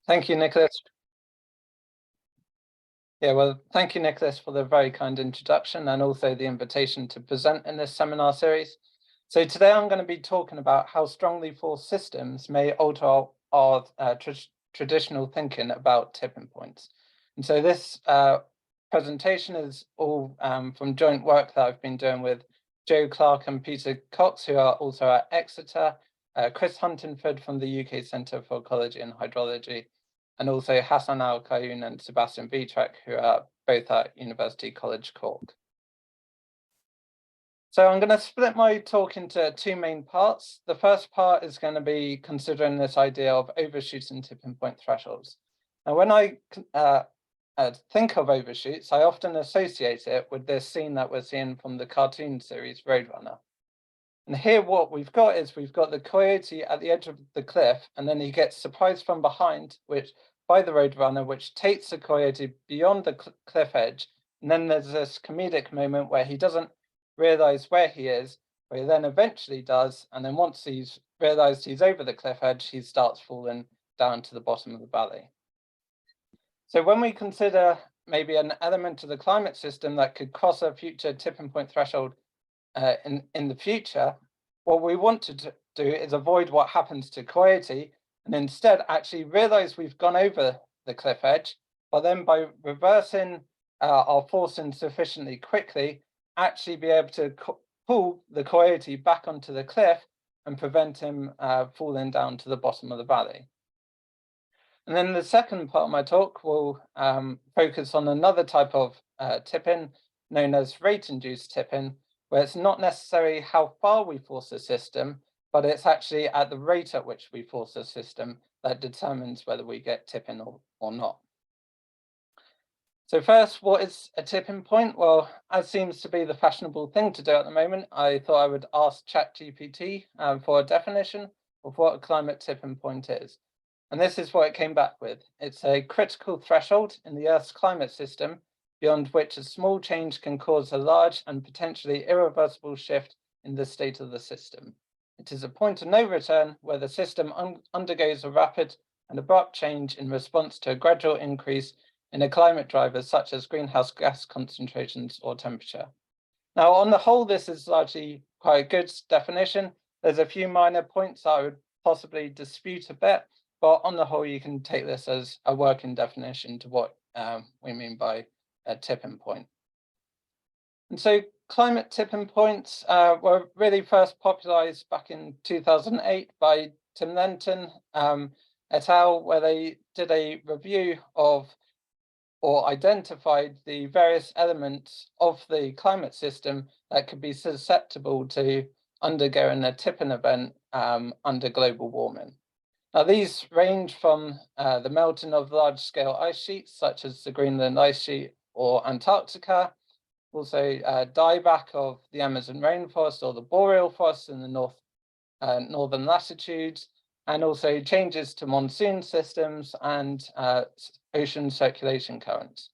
Thank you, Nicholas. Thank you, Nicholas, for the very kind introduction and also the invitation to present in this seminar series. So today I'm going to be talking about how strongly forced systems may alter our traditional thinking about tipping points. And so this presentation is all from joint work that I've been doing with Joe Clark and Peter Cox, who are also at Exeter, Chris Huntingford from the UK Centre for Ecology and Hydrology, and also Hassan Al Qayoun and Sebastian Vitrek, who are both at University College Cork. So I'm going to split my talk into two main parts. The first part is going to be considering this idea of overshooting tipping point thresholds. Now, when I think of overshoots, I often associate it with this scene that we're seeing from the cartoon series Roadrunner. And here what we've got is we've got the coyote at the edge of the cliff, and then he gets surprised from behind by the roadrunner, which takes the coyote beyond the cliff edge. And then there's this comedic moment where he doesn't realize where he is, but he then eventually does. And then once he's realized he's over the cliff edge, he starts falling down to the bottom of the valley. So when we consider maybe an element of the climate system that could cross a future tipping point threshold in the future, what we want to do is avoid what happens to coyote and instead actually realize we've gone over the cliff edge, but then by reversing our forcing sufficiently quickly, actually be able to pull the coyote back onto the cliff and prevent him falling down to the bottom of the valley. And then the second part of my talk will focus on another type of tipping known as rate-induced tipping, where it's not necessarily how far we force a system, but it's actually at the rate at which we force a system that determines whether we get tipping or not. So first, what is a tipping point? Well, as seems to be the fashionable thing to do at the moment, I thought I would ask ChatGPT for a definition of what a climate tipping point is. And this is what it came back with. It's a critical threshold in the Earth's climate system beyond which a small change can cause a large and potentially irreversible shift in the state of the system. It is a point of no return where the system undergoes a rapid and abrupt change in response to a gradual increase in a climate driver such as greenhouse gas concentrations or temperature. Now, on the whole, this is largely quite a good definition. There's a few minor points I would possibly dispute a bit, but on the whole, you can take this as a working definition to what we mean by a tipping point. And so climate tipping points were really first popularized back in 2008 by Tim Lenton et al., where they did a review of or identified the various elements of the climate system that could be susceptible to undergoing a tipping event under global warming. Now, these range from the melting of large-scale ice sheets, such as the Greenland ice sheet or Antarctica, also dieback of the Amazon rainforest or the boreal forests in the northern latitudes, and also changes to monsoon systems and ocean circulation currents.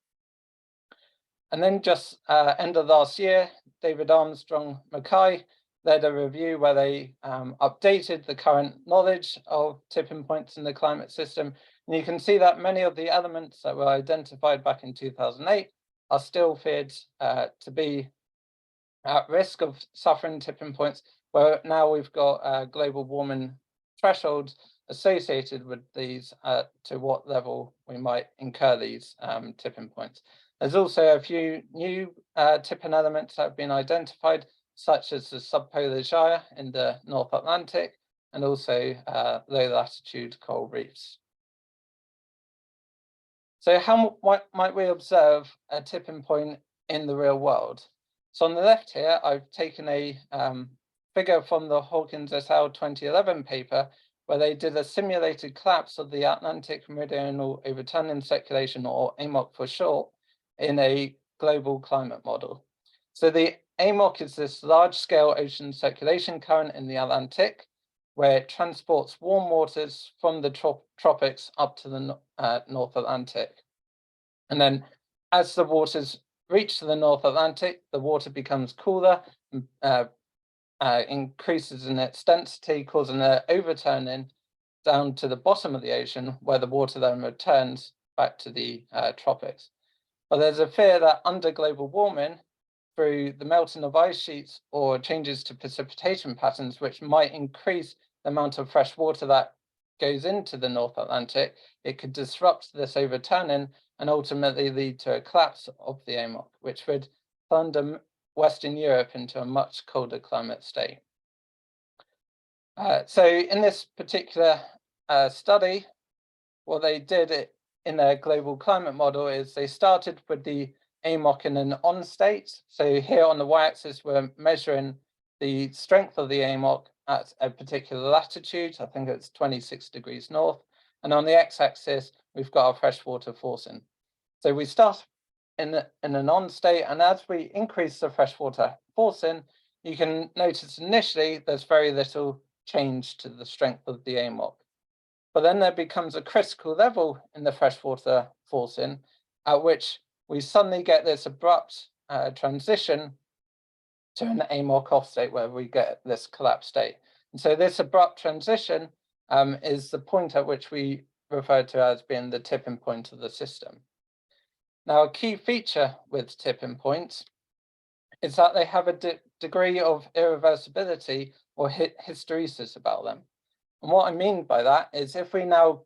And then just end of last year, David Armstrong Mackay led a review where they updated the current knowledge of tipping points in the climate system. And you can see that many of the elements that were identified back in 2008 are still feared to be at risk of suffering tipping points, where now we've got global warming thresholds associated with these to what level we might incur these tipping points. There's also a few new tipping elements that have been identified, such as the subpolar gyre in the North Atlantic, and also low latitude coral reefs. So how might we observe a tipping point in the real world? So on the left here, I've taken a figure from the Hawkins et al. 2011 paper, where they did a simulated collapse of the Atlantic Meridional Overturning Circulation, or AMOC for short, in a global climate model. So the AMOC is this large-scale ocean circulation current in the Atlantic, where it transports warm waters from the tropics up to the North Atlantic. And then as the waters reach the North Atlantic, the water becomes cooler, increases in its density, causing an overturning, down to the bottom of the ocean, where the water then returns back to the tropics. But there's a fear that under global warming, through the melting of ice sheets or changes to precipitation patterns, which might increase the amount of fresh water that goes into the North Atlantic, it could disrupt this overturning and ultimately lead to a collapse of the AMOC, which would thunder Western Europe into a much colder climate state. So in this particular study, what they did in their global climate model is they started with the AMOC in an on state. So here on the y-axis, we're measuring the strength of the AMOC at a particular latitude. I think it's 26 degrees north. And on the x-axis, we've got our freshwater forcing. So we start in an on state, and as we increase the freshwater forcing, you can notice initially there's very little change to the strength of the AMOC. But then there becomes a critical level in the freshwater forcing at which we suddenly get this abrupt transition to an AMOC off state where we get this collapse state. And so this abrupt transition is the point at which we refer to as being the tipping point of the system. Now, a key feature with tipping points is that they have a degree of irreversibility or hysteresis about them. And what I mean by that is if we now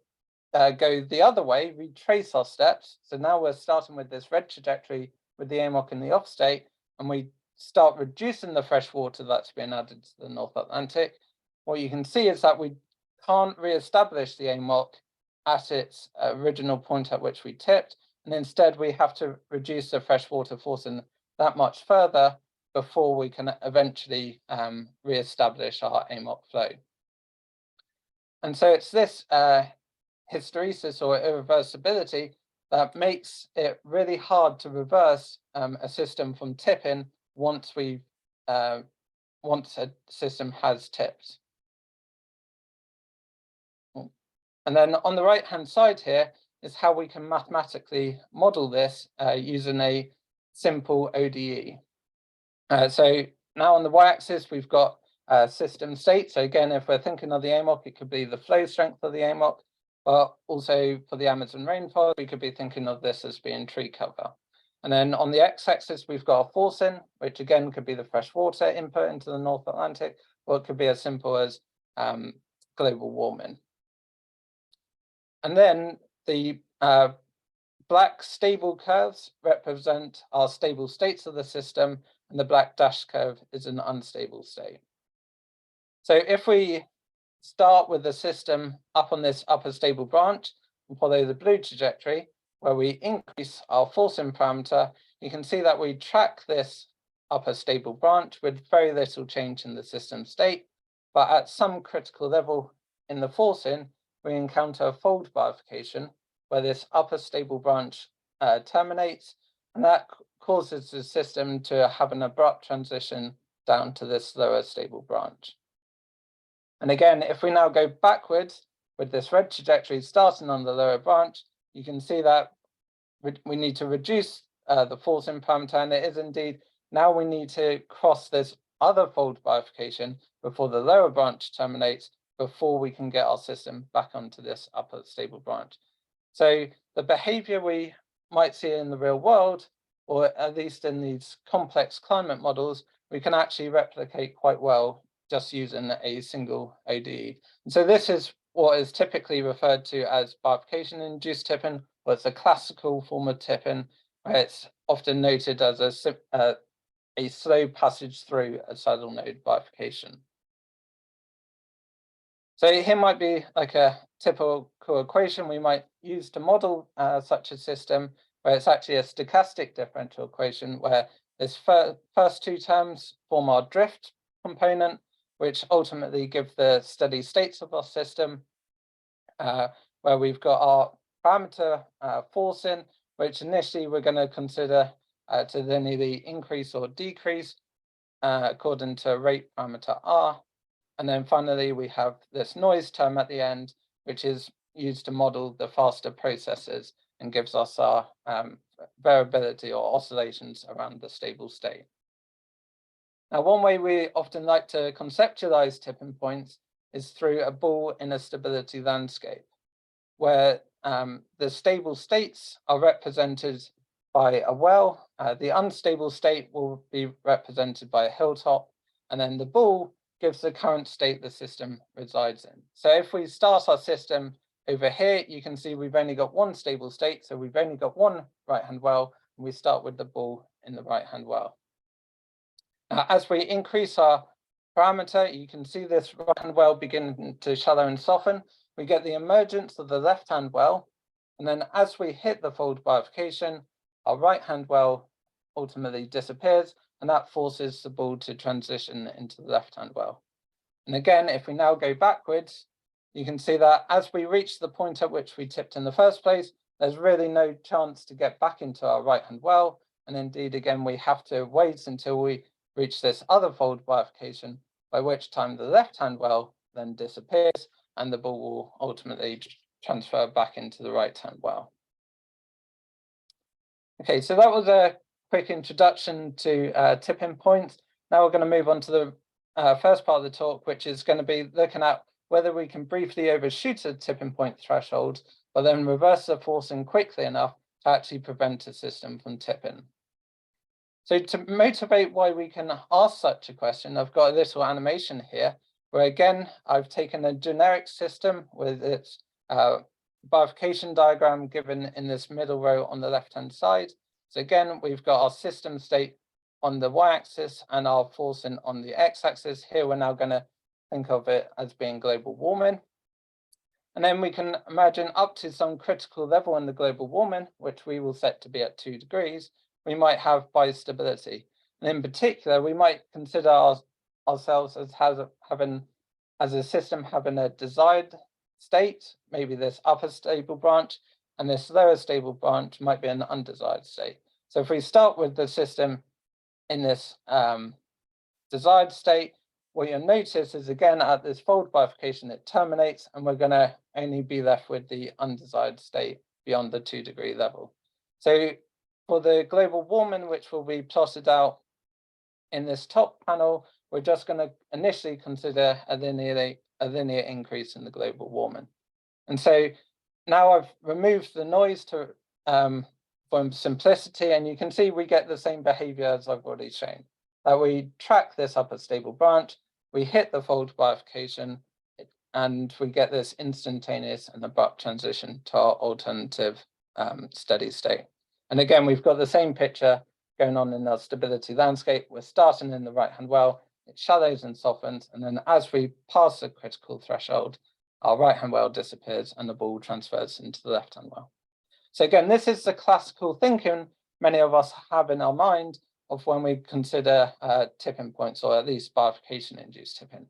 go the other way, retrace our steps. So now we're starting with this red trajectory with the AMOC in the off state, and we start reducing the fresh water that's been added to the North Atlantic. What you can see is that we can't re-establish the AMOC at its original point at which we tipped, and instead we have to reduce the freshwater forcing that much further before we can eventually re-establish our AMOC flow. And so it's this hysteresis or irreversibility that makes it really hard to reverse a system from tipping once a system has tipped. And then on the right hand side here is how we can mathematically model this using a simple ODE. So now on the y-axis we've got system state. So again, if we're thinking of the AMOC, it could be the flow strength of the AMOC, but also for the Amazon rainforest, we could be thinking of this as being tree cover. And then on the x-axis, we've got a forcing, which again could be the freshwater input into the North Atlantic, or it could be as simple as global warming. And then the black stable curves represent our stable states of the system, and the black dash curve is an unstable state. So if we start with the system up on this upper stable branch and follow the blue trajectory, where we increase our forcing parameter, you can see that we track this upper stable branch with very little change in the system state. But at some critical level in the forcing, we encounter a fold bifurcation where this upper stable branch terminates, and that causes the system to have an abrupt transition down to this lower stable branch. And again, if we now go backwards with this red trajectory starting on the lower branch, you can see that we need to reduce the forcing parameter, and it is indeed now we need to cross this other fold bifurcation before the lower branch terminates, before we can get our system back onto this upper stable branch. So the behavior we might see in the real world, or at least in these complex climate models, we can actually replicate quite well just using a single ODE. And so this is what is typically referred to as bifurcation-induced tipping, or it's a classical form of tipping, where it's often noted as a slow passage through a saddle node bifurcation. So here might be like a typical equation we might use to model such a system, where it's actually a stochastic differential equation, where this first two terms form our drift component, which ultimately give the steady states of our system, where we've got our parameter forcing, which initially we're going to consider to linearly increase or decrease according to rate parameter R. And then finally, we have this noise term at the end, which is used to model the faster processes and gives us our variability or oscillations around the stable state. Now, one way we often like to conceptualize tipping points is through a ball in a stability landscape, where the stable states are represented by a well, the unstable state will be represented by a hilltop, and then the ball gives the current state the system resides in. So if we start our system over here, you can see we've only got one stable state, so we've only got one right-hand well, and we start with the ball in the right-hand well. As we increase our parameter, you can see this right-hand well begin to shallow and soften. We get the emergence of the left-hand well, and then as we hit the fold bifurcation, our right-hand well ultimately disappears, and that forces the ball to transition into the left-hand well. And again, if we now go backwards, you can see that as we reach the point at which we tipped in the first place, there's really no chance to get back into our right-hand well. And indeed, again, we have to wait until we reach this other fold bifurcation, by which time the left-hand well then disappears and the ball will ultimately transfer back into the right-hand well. Okay, so that was a quick introduction to tipping points. Now we're going to move on to the first part of the talk, which is going to be looking at whether we can briefly overshoot a tipping point threshold, but then reverse the forcing quickly enough to actually prevent a system from tipping. So to motivate why we can ask such a question, I've got a little animation here, where again, I've taken a generic system with its bifurcation diagram given in this middle row on the left-hand side. So again, we've got our system state on the y-axis and our forcing on the x-axis. Here we're now going to think of it as being global warming. And then we can imagine up to some critical level in the global warming, which we will set to be at 2 degrees, we might have bistability. And in particular, we might consider ourselves as having a system having a desired state, maybe this upper stable branch, and this lower stable branch might be an undesired state. So if we start with the system in this desired state, what you'll notice is again at this fold bifurcation it terminates, and we're going to only be left with the undesired state beyond the 2 degree level. So for the global warming, which will be plotted out in this top panel, we're just going to initially consider a linear increase in the global warming. And so now I've removed the noise to for simplicity, and you can see we get the same behavior as I've already shown. That we track this upper stable branch, we hit the fold bifurcation, and we get this instantaneous and abrupt transition to our alternative steady state. And again, we've got the same picture going on in our stability landscape. We're starting in the right-hand well, it shallows and softens, and then as we pass the critical threshold, our right-hand well disappears and the ball transfers into the left-hand well. So again, this is the classical thinking many of us have in our mind of when we consider tipping points, or at least bifurcation-induced tipping.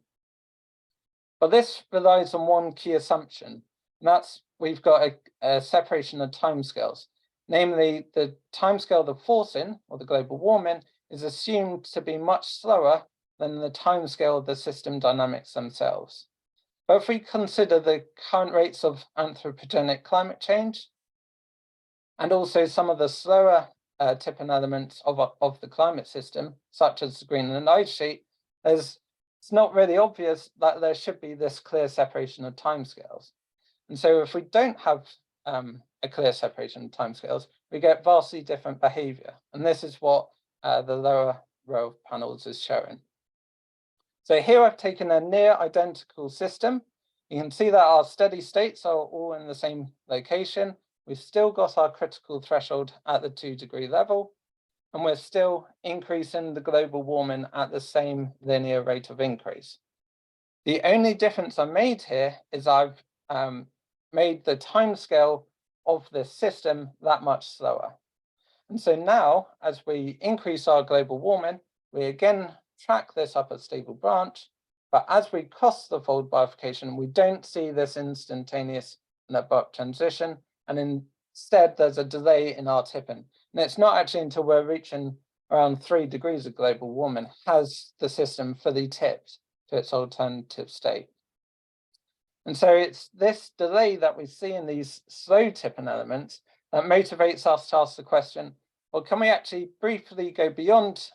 But this relies on one key assumption, and that's we've got a separation of timescales. Namely, the timescale of the forcing, or the global warming, is assumed to be much slower than the timescale of the system dynamics themselves. But if we consider the current rates of anthropogenic climate change, and also some of the slower tipping elements of the climate system, such as the Greenland ice sheet, it's not really obvious that there should be this clear separation of timescales. And so if we don't have a clear separation of timescales, we get vastly different behavior. And this is what the lower row of panels is showing. So here I've taken a near identical system. You can see that our steady states are all in the same location. We've still got our critical threshold at the 2 degree level, and we're still increasing the global warming at the same linear rate of increase. The only difference I made here is I've made the timescale of this system that much slower. And so now, as we increase our global warming, we again track this upper stable branch, but as we cross the fold bifurcation, we don't see this instantaneous and abrupt transition, and instead there's a delay in our tipping. And it's not actually until we're reaching around 3 degrees of global warming has the system fully tipped to its alternative state. And so it's this delay that we see in these slow tipping elements that motivates us to ask the question, well, can we actually briefly go beyond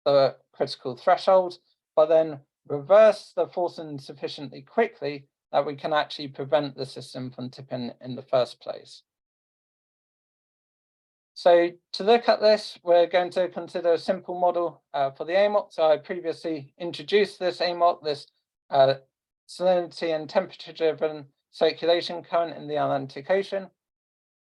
the critical threshold, but then reverse the forcing sufficiently quickly that we can actually prevent the system from tipping in the first place. So to look at this, we're going to consider a simple model for the AMOC. So I previously introduced this AMOC, this salinity and temperature-driven circulation current in the Atlantic Ocean.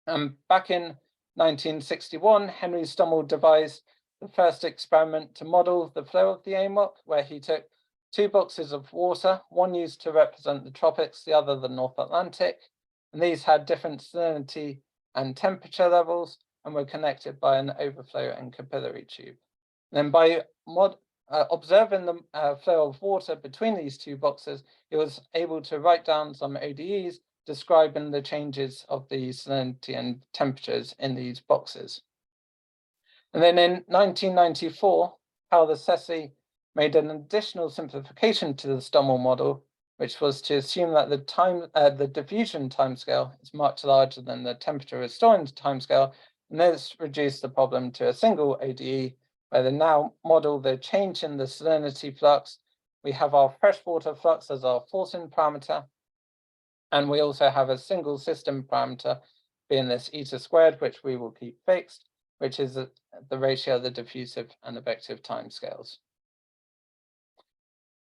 Back in 1961, Henry Stommel devised the first experiment to model the flow of the AMOC, where he took two boxes of water, one used to represent the tropics, the other the North Atlantic. And these had different salinity and temperature levels and were connected by an overflow and capillary tube. And then by observing the flow of water between these two boxes, he was able to write down some ODEs describing the changes of the salinity and temperatures in these boxes. And then in 1994, Paolo Sessi made an additional simplification to the Stommel model, which was to assume that the diffusion timescale is much larger than the temperature restoring timescale, and this reduced the problem to a single ODE, where they now model the change in the salinity flux. We have our freshwater flux as our forcing parameter, and we also have a single system parameter, being this eta squared, which we will keep fixed, which is the ratio of the diffusive and effective timescales.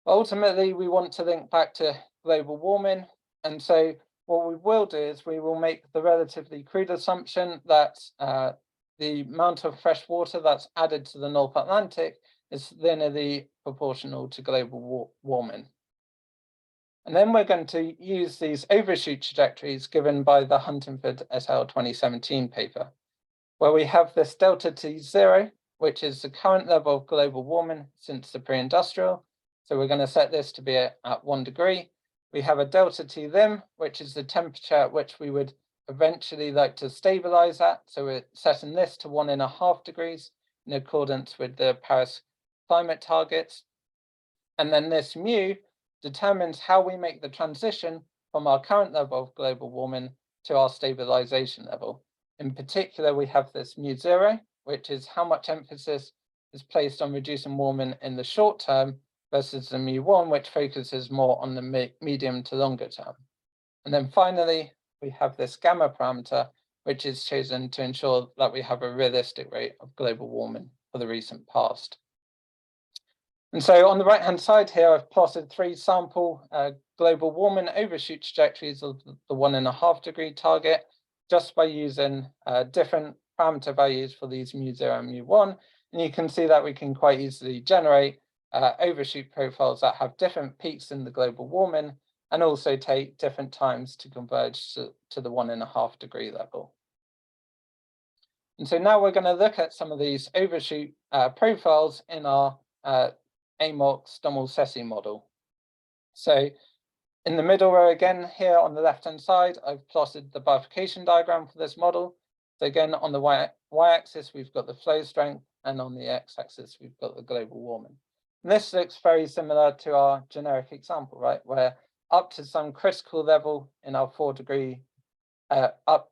Ultimately, we want to link back to global warming, and so what we will do is we will make the relatively crude assumption that the amount of fresh water that's added to the North Atlantic is linearly proportional to global warming. And then we're going to use these overshoot trajectories given by the Huntingford et al. 2017 paper, where we have this delta T0, which is the current level of global warming since the pre-industrial. So we're going to set this to be at 1 degree. We have a delta T lim, which is the temperature at which we would eventually like to stabilize at. So we're setting this to 1.5 degrees in accordance with the Paris climate targets. And then this mu determines how we make the transition from our current level of global warming to our stabilization level. In particular, we have this mu0, which is how much emphasis is placed on reducing warming in the short term versus the mu1, which focuses more on the medium to longer term. And then finally, we have this gamma parameter, which is chosen to ensure that we have a realistic rate of global warming for the recent past. And so on the right-hand side here, I've plotted 3 sample global warming overshoot trajectories of the 1.5 degree target, just by using different parameter values for these mu0 and mu1. And you can see that we can quite easily generate overshoot profiles that have different peaks in the global warming and also take different times to converge to the 1.5 degree level. And so now we're going to look at some of these overshoot profiles in our AMOC Stommel-Sessi model. So in the middle row again, here on the left-hand side, I've plotted the bifurcation diagram for this model. So again, on the y-axis, we've got the flow strength, and on the x-axis, we've got the global warming. And this looks very similar to our generic example, right? Where up to some critical level in our 4 degree, up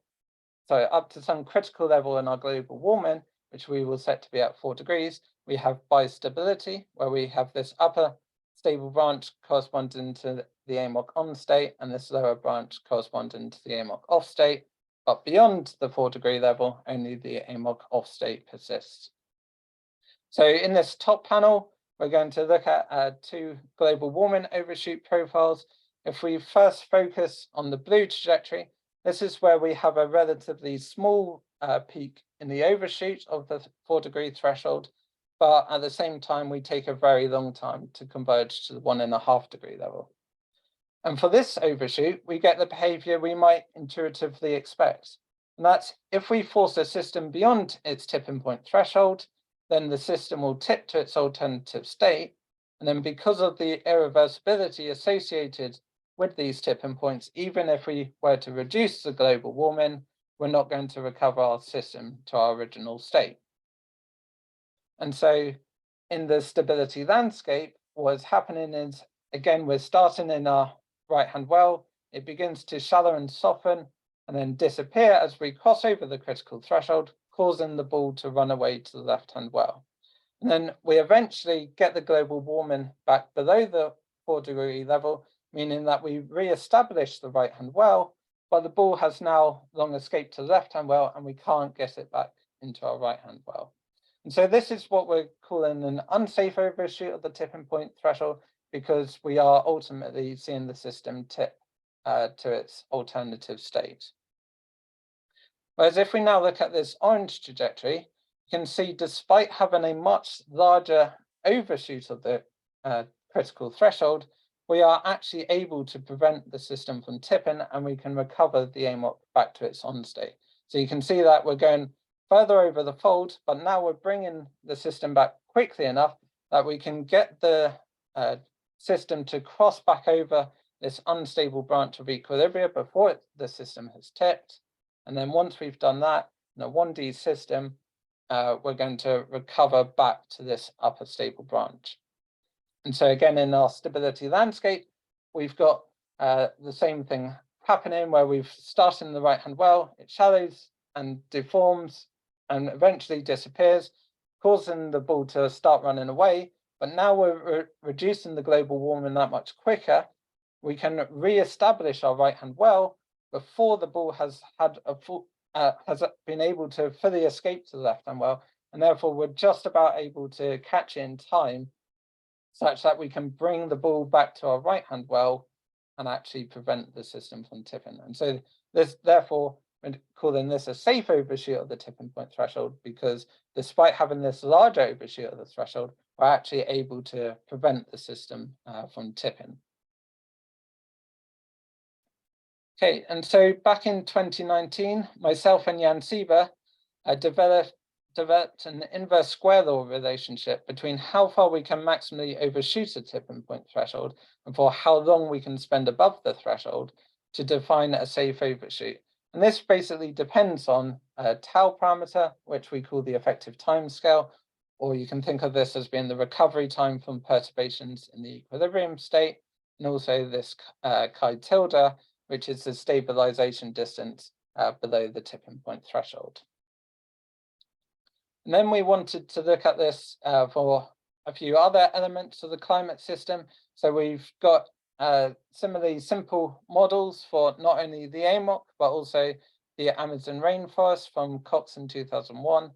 to some critical level in our global warming, which we will set to be at 4 degrees, we have bistability, where we have this upper stable branch corresponding to the AMOC on state and this lower branch corresponding to the AMOC off state. But beyond the 4 degree level, only the AMOC off state persists. So in this top panel, we're going to look at 2 global warming overshoot profiles. If we first focus on the blue trajectory, this is where we have a relatively small peak in the overshoot of the 4 degree threshold, but at the same time, we take a very long time to converge to the 1.5 degree level. And for this overshoot, we get the behavior we might intuitively expect. And that's if we force a system beyond its tipping point threshold, then the system will tip to its alternative state. And then because of the irreversibility associated with these tipping points, even if we were to reduce the global warming, we're not going to recover our system to our original state. And so in the stability landscape, what's happening is, again, we're starting in our right-hand well, it begins to shallow and soften and then disappear as we cross over the critical threshold, causing the ball to run away to the left-hand well. And then we eventually get the global warming back below the 4-degree level, meaning that we re-establish the right-hand well, but the ball has now long escaped to the left-hand well, and we can't get it back into our right-hand well. And so this is what we're calling an unsafe overshoot of the tipping point threshold, because we are ultimately seeing the system tip to its alternative state. Whereas if we now look at this orange trajectory, you can see despite having a much larger overshoot of the critical threshold, we are actually able to prevent the system from tipping, and we can recover the AMOC back to its on state. So you can see that we're going further over the fold, but now we're bringing the system back quickly enough that we can get the system to cross back over this unstable branch of equilibrium before the system has tipped. And then once we've done that in a 1D system, we're going to recover back to this upper stable branch. And so again, in our stability landscape, we've got the same thing happening where we've started in the right-hand well, it shallows and deforms and eventually disappears, causing the ball to start running away. But now we're reducing the global warming that much quicker. We can re-establish our right-hand well before the ball has had a full, has been able to fully escape to the left-hand well, and therefore we're just about able to catch it in time, such that we can bring the ball back to our right-hand well and actually prevent the system from tipping. And so this, therefore, we're calling this a safe overshoot of the tipping point threshold, because despite having this larger overshoot of the threshold, we're actually able to prevent the system from tipping. Okay, and so back in 2019, myself and Jan Sieber developed an inverse square law relationship between how far we can maximally overshoot a tipping point threshold and for how long we can spend above the threshold to define a safe overshoot. And this basically depends on a tau parameter, which we call the effective time scale, or you can think of this as being the recovery time from perturbations in the equilibrium state, and also this chi tilde, which is the stabilization distance below the tipping point threshold. And then we wanted to look at this for a few other elements of the climate system. So we've got similarly simple models for not only the AMOC, but also the Amazon rainforest from Cox in 2001,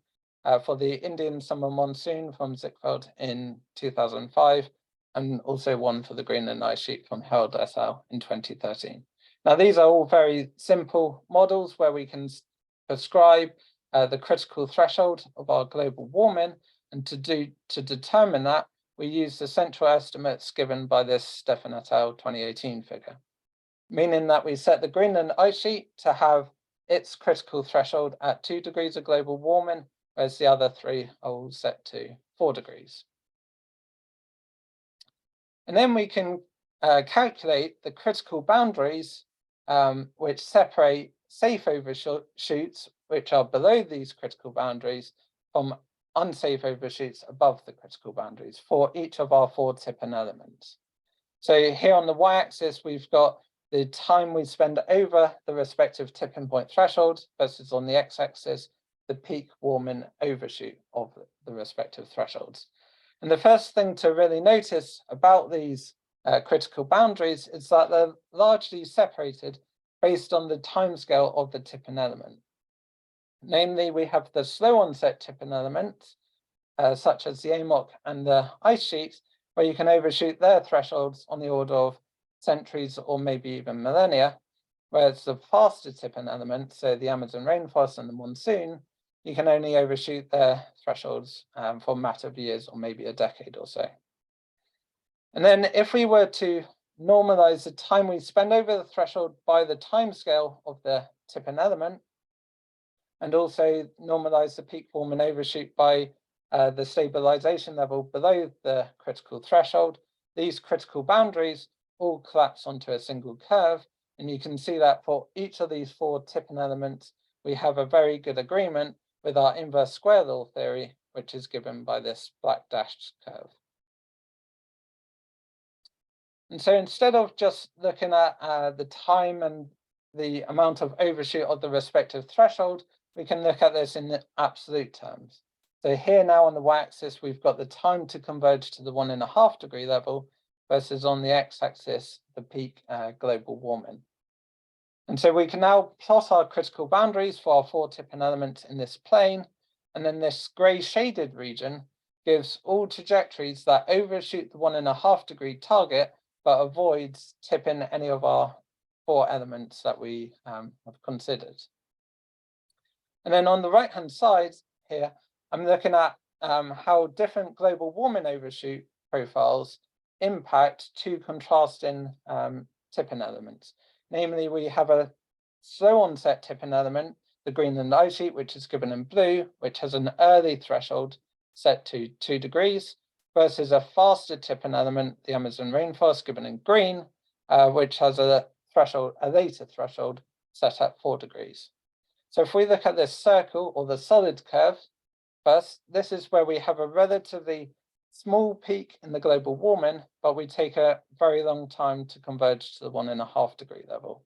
for the Indian summer monsoon from Zickfeld in 2005, and also one for the Greenland ice sheet from Harold et al. In 2013. Now, these are all very simple models where we can prescribe the critical threshold of our global warming, and to determine that, we use the central estimates given by this Stefan et al. 2018 figure, meaning that we set the Greenland ice sheet to have its critical threshold at 2 degrees of global warming, whereas the other 3 are all set to 4 degrees. And then we can calculate the critical boundaries which separate safe overshoots, which are below these critical boundaries, from unsafe overshoots above the critical boundaries for each of our 4 tipping elements. So here on the y-axis, we've got the time we spend over the respective tipping point thresholds, versus on the x-axis, the peak warming overshoot of the respective thresholds. And the first thing to really notice about these critical boundaries is that they're largely separated based on the timescale of the tipping element. Namely, we have the slow onset tipping elements, such as the AMOC and the ice sheets, where you can overshoot their thresholds on the order of centuries or maybe even millennia, whereas the faster tipping elements, so the Amazon rainforest and the monsoon, you can only overshoot their thresholds for a matter of years or maybe a decade or so. And then if we were to normalize the time we spend over the threshold by the time scale of the tipping element, and also normalize the peak warming overshoot by the stabilization level below the critical threshold, these critical boundaries all collapse onto a single curve. And you can see that for each of these 4 tipping elements, we have a very good agreement with our inverse square law theory, which is given by this black dashed curve. And so instead of just looking at the time and the amount of overshoot of the respective threshold, we can look at this in absolute terms. So here now on the y-axis, we've got the time to converge to the 1.5 degree level versus on the x-axis, the peak global warming. And so we can now plot our critical boundaries for our 4 tipping elements in this plane. And then this gray shaded region gives all trajectories that overshoot the 1.5 degree target, but avoids tipping any of our 4 elements that we have considered. And then on the right-hand side here, I'm looking at how different global warming overshoot profiles impact 2 contrasting tipping elements. Namely, we have a slow onset tipping element, the Greenland ice sheet, which is given in blue, which has an early threshold set to 2 degrees, versus a faster tipping element, the Amazon rainforest, given in green, which has a later threshold set at 4 degrees. So if we look at this circle or the solid curve first, this is where we have a relatively small peak in the global warming, but we take a very long time to converge to the 1.5 degree level.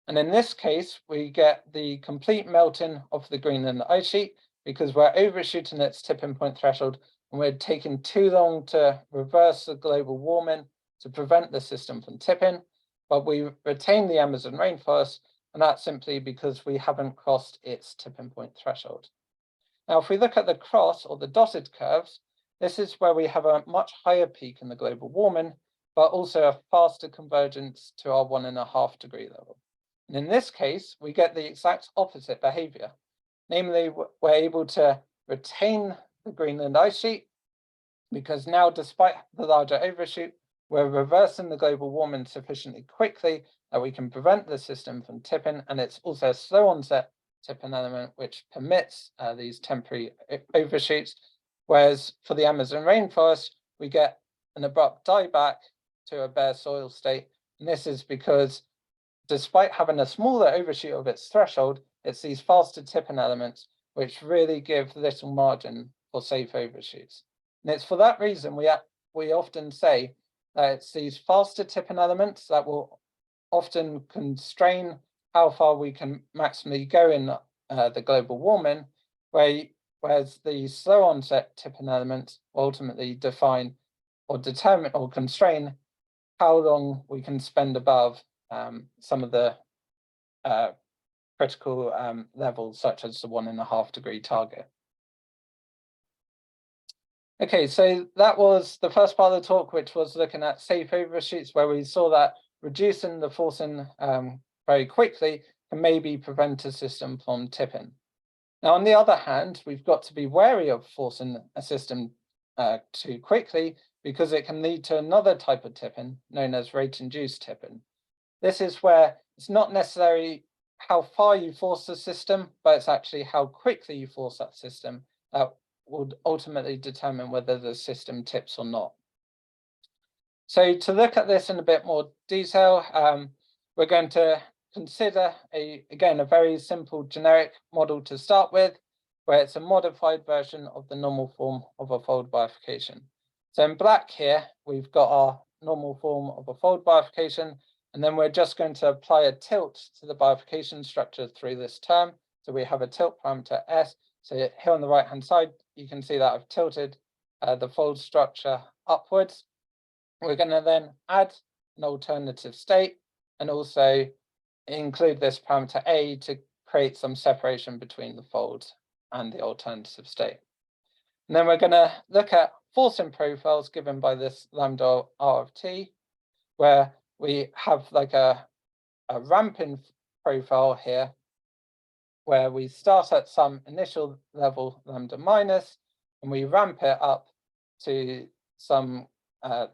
And in this case, we get the complete melting of the Greenland ice sheet because we're overshooting its tipping point threshold and we're taking too long to reverse the global warming to prevent the system from tipping, but we retain the Amazon rainforest, and that's simply because we haven't crossed its tipping point threshold. Now, if we look at the cross or the dotted curves, this is where we have a much higher peak in the global warming, but also a faster convergence to our 1.5 degree level. And in this case, we get the exact opposite behavior. Namely, we're able to retain the Greenland ice sheet because now, despite the larger overshoot, we're reversing the global warming sufficiently quickly that we can prevent the system from tipping, and it's also a slow onset tipping element which permits these temporary overshoots. Whereas for the Amazon rainforest, we get an abrupt dieback to a bare soil state. And this is because despite having a smaller overshoot of its threshold, it's these faster tipping elements which really give little margin for safe overshoots. And it's for that reason we often say that it's these faster tipping elements that will often constrain how far we can maximally go in the global warming, whereas the slow onset tipping elements ultimately define or determine or constrain how long we can spend above some of the critical levels, such as the 1.5 degree target. Okay, so that was the first part of the talk, which was looking at safe overshoots, where we saw that reducing the forcing very quickly can maybe prevent a system from tipping. Now, on the other hand, we've got to be wary of forcing a system too quickly because it can lead to another type of tipping known as rate-induced tipping. This is where it's not necessarily how far you force the system, but it's actually how quickly you force that system that would ultimately determine whether the system tips or not. So to look at this in a bit more detail, we're going to consider again a very simple generic model to start with, where it's a modified version of the normal form of a fold bifurcation. So in black here, we've got our normal form of a fold bifurcation, and then we're just going to apply a tilt to the bifurcation structure through this term. So we have a tilt parameter S. So here on the right-hand side, you can see that I've tilted the fold structure upwards. We're going to then add an alternative state and also include this parameter A to create some separation between the fold and the alternative state. And then we're going to look at forcing profiles given by this lambda R of t, where we have like a ramping profile here, where we start at some initial level lambda minus, and we ramp it up to some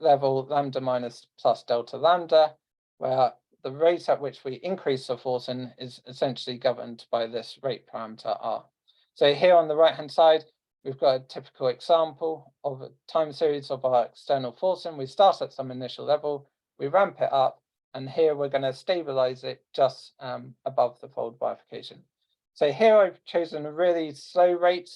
level lambda minus plus delta lambda, where the rate at which we increase the forcing is essentially governed by this rate parameter R. So here on the right-hand side, we've got a typical example of a time series of our external forcing. We start at some initial level, we ramp it up, and here we're going to stabilize it just above the fold bifurcation. So here I've chosen a really slow rate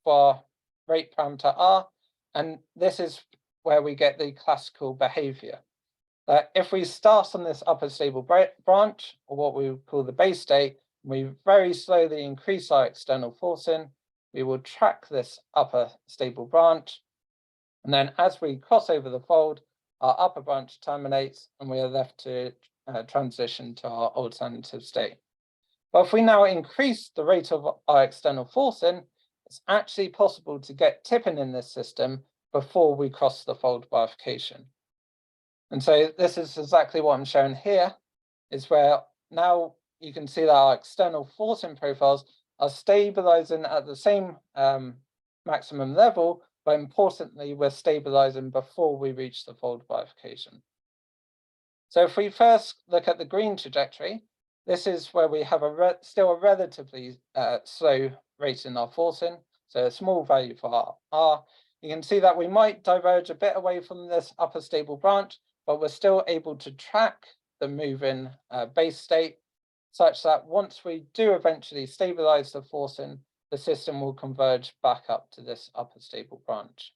for rate parameter R, and this is where we get the classical behavior. If we start on this upper stable branch, or what we would call the base state, we very slowly increase our external forcing, we will track this upper stable branch. And then as we cross over the fold, our upper branch terminates and we are left to transition to our alternative state. But if we now increase the rate of our external forcing, it's actually possible to get tipping in this system before we cross the fold bifurcation. And so this is exactly what I'm showing here, is where now you can see that our external forcing profiles are stabilizing at the same maximum level, but importantly, we're stabilizing before we reach the fold bifurcation. So if we first look at the green trajectory, this is where we have still a relatively slow rate in our forcing, so a small value for our R. You can see that we might diverge a bit away from this upper stable branch, but we're still able to track the moving base state such that once we do eventually stabilize the forcing, the system will converge back up to this upper stable branch.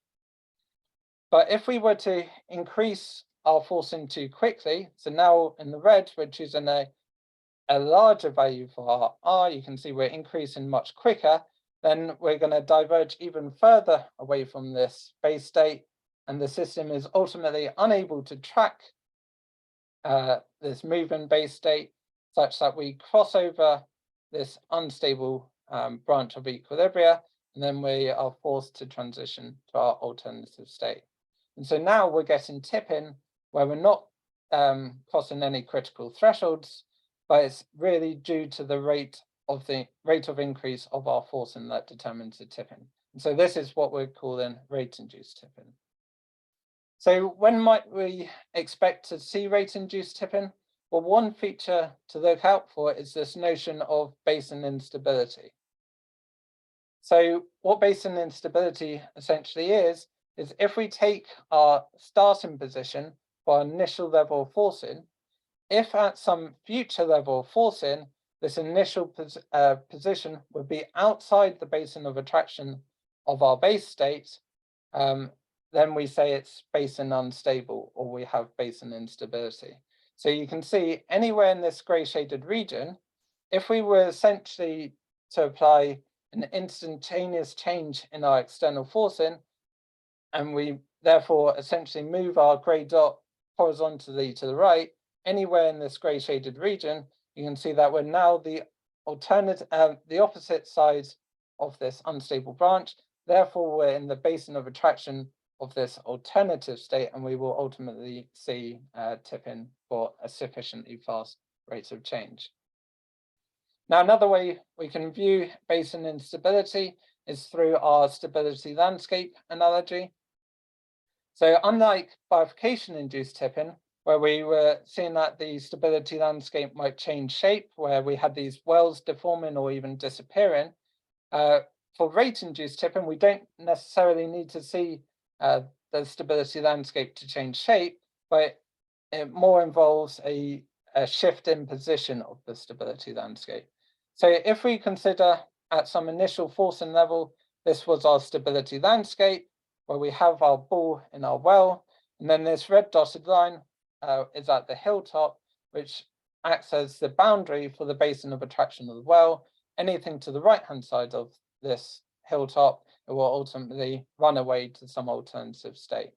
But if we were to increase our forcing too quickly, so now in the red, we're choosing a larger value for our R, you can see we're increasing much quicker, then we're going to diverge even further away from this base state, and the system is ultimately unable to track this moving base state such that we cross over this unstable branch of equilibria, and then we are forced to transition to our alternative state. And so now we're getting tipping where we're not crossing any critical thresholds, but it's really due to the rate of increase of our forcing that determines the tipping. And so this is what we're calling rate-induced tipping. So when might we expect to see rate-induced tipping? Well, one feature to look out for is this notion of basin instability. So what basin instability essentially is if we take our starting position for our initial level of forcing, if at some future level of forcing, this initial position would be outside the basin of attraction of our base state, then we say it's basin unstable, or we have basin instability. So you can see anywhere in this gray shaded region, if we were essentially to apply an instantaneous change in our external forcing, and we therefore essentially move our gray dot horizontally to the right, anywhere in this gray shaded region, you can see that we're now the opposite side of this unstable branch. Therefore, we're in the basin of attraction of this alternative state, and we will ultimately see tipping for a sufficiently fast rate of change. Now, another way we can view basin instability is through our stability landscape analogy. So unlike bifurcation-induced tipping, where we were seeing that the stability landscape might change shape, where we had these wells deforming or even disappearing, for rate-induced tipping, we don't necessarily need to see the stability landscape to change shape, but it more involves a shift in position of the stability landscape. So if we consider at some initial forcing level, this was our stability landscape, where we have our ball in our well, and then this red dotted line is at the hilltop, which acts as the boundary for the basin of attraction of the well. Anything to the right-hand side of this hilltop, it will ultimately run away to some alternative state.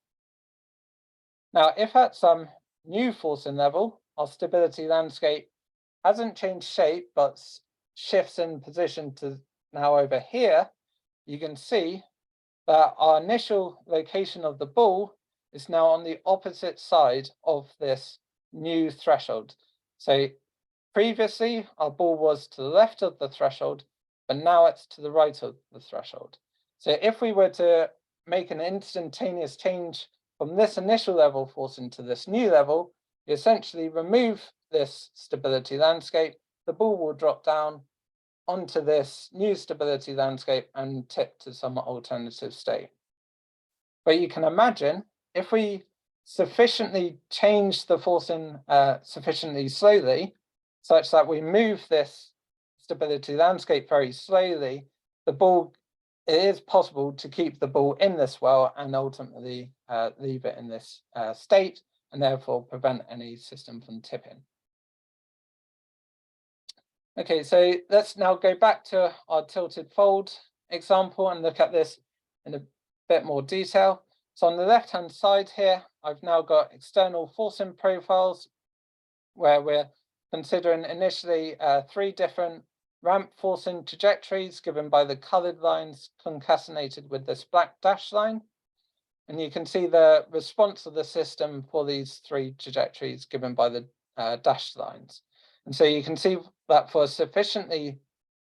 Now, if at some new forcing level, our stability landscape hasn't changed shape, but shifts in position to now over here, you can see that our initial location of the ball is now on the opposite side of this new threshold. So previously, our ball was to the left of the threshold, but now it's to the right of the threshold. So if we were to make an instantaneous change from this initial level forcing to this new level, you essentially remove this stability landscape, the ball will drop down onto this new stability landscape and tip to some alternative state. But you can imagine if we sufficiently change the forcing sufficiently slowly, such that we move this stability landscape very slowly, it is possible to keep the ball in this well and ultimately leave it in this state, and therefore prevent any system from tipping. Okay, so let's now go back to our tilted fold example and look at this in a bit more detail. So on the left-hand side here, I've now got external forcing profiles where we're considering initially 3 different ramp forcing trajectories given by the colored lines concatenated with this black dashed line. And you can see the response of the system for these 3 trajectories given by the dashed lines. And so you can see that for a sufficiently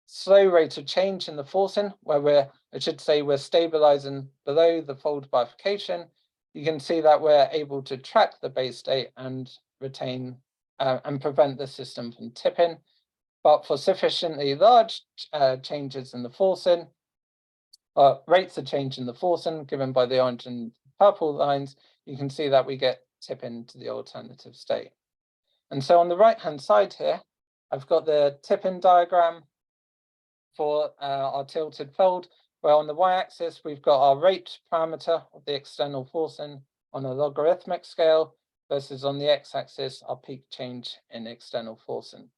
slow rate of change in the forcing, where we're stabilizing below the fold bifurcation, you can see that we're able to track the base state and retain and prevent the system from tipping. But for sufficiently large changes in the forcing, rates of change in the forcing given by the orange and purple lines, you can see that we get tipping to the alternative state. And so on the right-hand side here, I've got the tipping diagram for our tilted fold, where on the y-axis, we've got our rate parameter of the external forcing on a logarithmic scale, versus on the x-axis, our peak change in external forcing.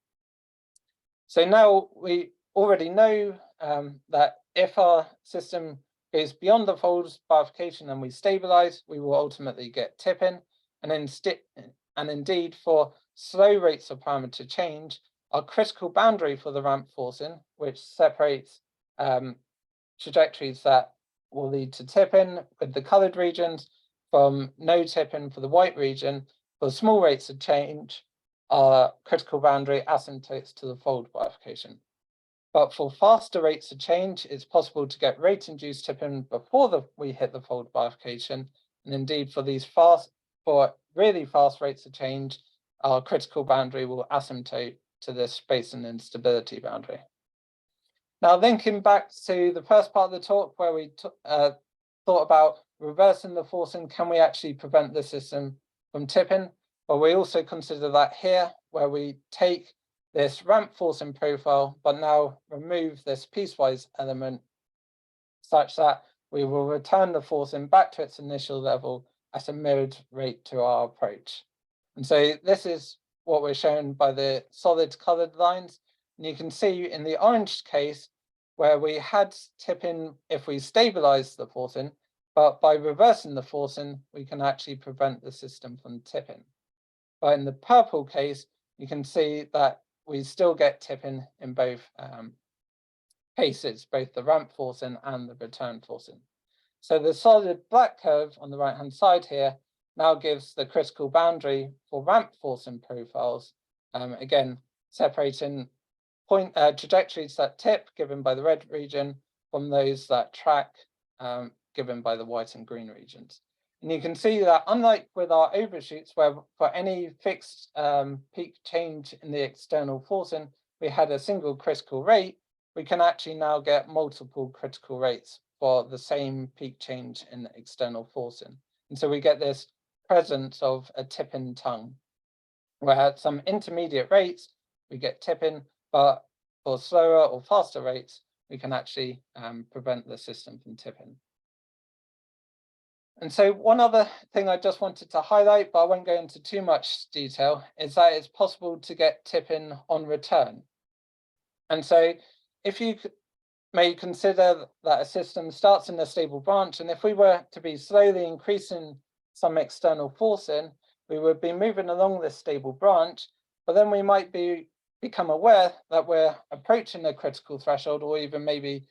So now we already know that if our system goes beyond the fold bifurcation and we stabilize, we will ultimately get tipping. And indeed, for slow rates of parameter change, our critical boundary for the ramp forcing, which separates trajectories that will lead to tipping with the colored regions from no tipping for the white region, for small rates of change, our critical boundary asymptotes to the fold bifurcation. But for faster rates of change, it's possible to get rate-induced tipping before we hit the fold bifurcation. And indeed, for really fast rates of change, our critical boundary will asymptote to this spacing instability boundary. Now, linking back to the first part of the talk where we thought about reversing the forcing, can we actually prevent the system from tipping? Well, we also consider that here, where we take this ramp forcing profile, but now remove this piecewise element such that we will return the forcing back to its initial level at a mirrored rate to our approach. And so this is what we're shown by the solid colored lines. And you can see in the orange case, where we had tipping if we stabilize the forcing, but by reversing the forcing, we can actually prevent the system from tipping. But in the purple case, you can see that we still get tipping in both cases, both the ramp forcing and the return forcing. So the solid black curve on the right-hand side here now gives the critical boundary for ramp forcing profiles, again, separating trajectories that tip given by the red region from those that track given by the white and green regions. And you can see that unlike with our overshoots, where for any fixed peak change in the external forcing, we had a single critical rate, we can actually now get multiple critical rates for the same peak change in the external forcing. And so we get this presence of a tipping tongue, where at some intermediate rates, we get tipping, but for slower or faster rates, we can actually prevent the system from tipping. And so one other thing I just wanted to highlight, but I won't go into too much detail, is that it's possible to get tipping on return. And so if you may consider that a system starts in a stable branch, and if we were to be slowly increasing some external forcing, we would be moving along this stable branch, but then we might become aware that we're approaching a critical threshold, or even maybe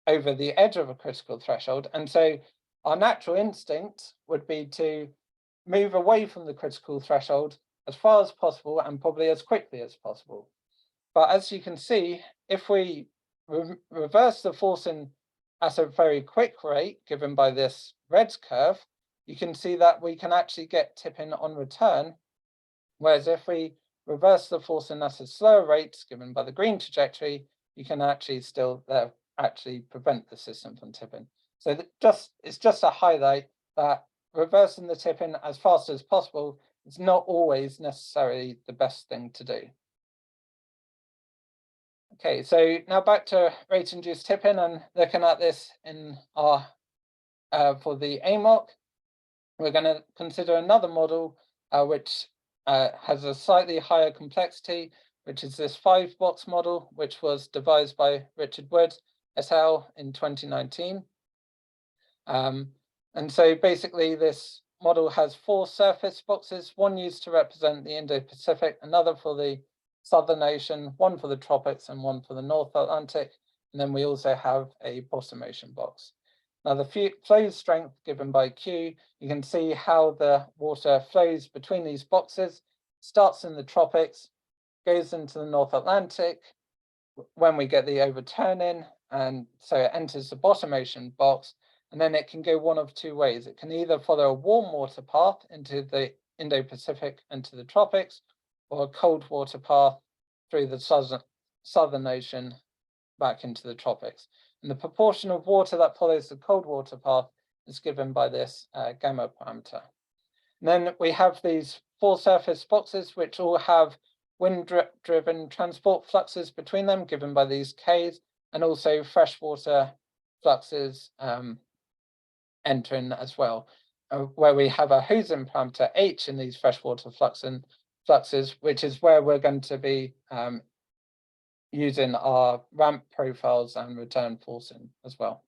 over the edge of a critical threshold. And so our natural instinct would be to move away from the critical threshold as far as possible and probably as quickly as possible. But as you can see, if we reverse the forcing at a very quick rate, given by this red curve, you can see that we can actually get tipping on return. Whereas if we reverse the forcing at a slower rate, given by the green trajectory, you can actually still actually prevent the system from tipping. So it's just a highlight that reversing the tipping as fast as possible is not always necessarily the best thing to do. Okay, so now back to rate-induced tipping and looking at this in our for the AMOC, we're going to consider another model which has a slightly higher complexity, which is this 5-box model, which was devised by Richard Wood SL in 2019. And so basically this model has 4 surface boxes, one used to represent the Indo-Pacific, another for the Southern Ocean, one for the tropics and one for the North Atlantic. And then we also have a bottom ocean box. Now the flow strength given by Q, you can see how the water flows between these boxes, starts in the tropics, goes into the North Atlantic when we get the overturning, and so it enters the bottom ocean box, and then it can go one of 2 ways. It can either follow a warm water path into the Indo-Pacific and to the tropics, or a cold water path through the Southern Ocean back into the tropics. And the proportion of water that follows the cold water path is given by this gamma parameter. And then we have these 4 surface boxes, which all have wind-driven transport fluxes between them, given by these Ks, and also freshwater fluxes entering as well, where we have a Hosen parameter H in these freshwater fluxes, which is where we're going to be using our ramp profiles and return forcing as well.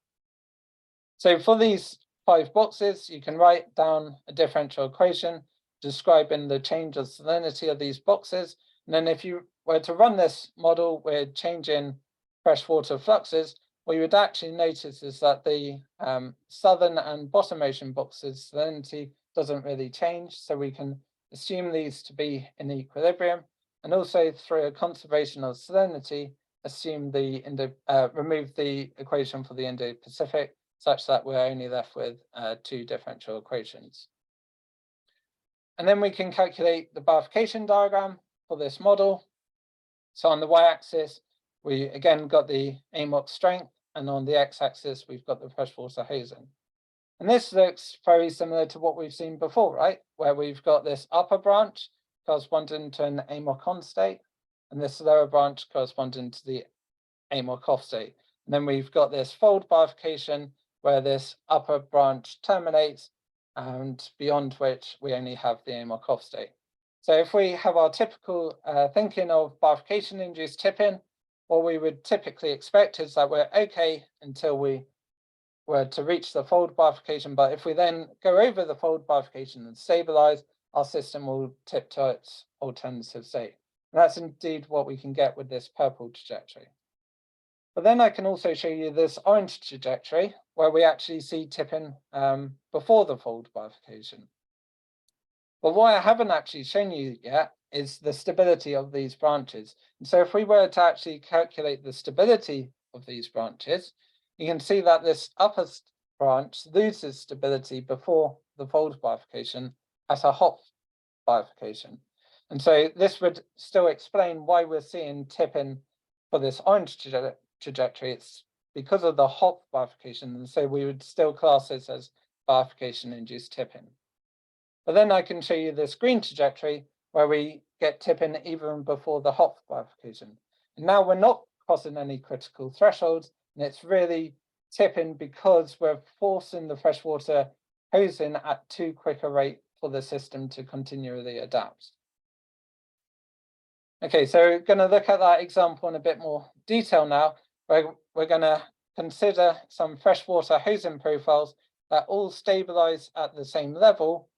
So for these 5 boxes, you can write down a differential equation describing the change of salinity of these boxes. And then if you were to run this model with changing freshwater fluxes, what you would actually notice is that the southern and bottom ocean boxes salinity doesn't really change. So we can assume these to be in equilibrium. And also through a conservation of salinity, assume remove the equation for the Indo-Pacific, such that we're only left with 2 differential equations. And then we can calculate the bifurcation diagram for this model. So on the y-axis, we again got the AMOC strength, and on the x-axis, we've got the freshwater Hosen. And this looks very similar to what we've seen before, right? Where we've got this upper branch corresponding to an AMOC on state, and this lower branch corresponding to the AMOC off state. And then we've got this fold bifurcation where this upper branch terminates, and beyond which we only have the AMOC off state. So if we have our typical thinking of bifurcation-induced tipping, what we would typically expect is that we're okay until we were to reach the fold bifurcation, but if we then go over the fold bifurcation and stabilize, our system will tip to its alternative state. And that's indeed what we can get with this purple trajectory. But then I can also show you this orange trajectory where we actually see tipping before the fold bifurcation. But what I haven't actually shown you yet is the stability of these branches. And so if we were to actually calculate the stability of these branches, you can see that this upper branch loses stability before the fold bifurcation at a Hopf bifurcation. And so this would still explain why we're seeing tipping for this orange trajectory. It's because of the Hopf bifurcation, and so we would still class this as bifurcation-induced tipping. But then I can show you this green trajectory where we get tipping even before the Hopf bifurcation. And now we're not crossing any critical thresholds, and it's really tipping because we're forcing the freshwater Hosen at too quick a rate for the system to continually adapt. Okay, so we're going to look at that example in a bit more detail now. We're going to consider some freshwater Hosen profiles that all stabilize at the same level,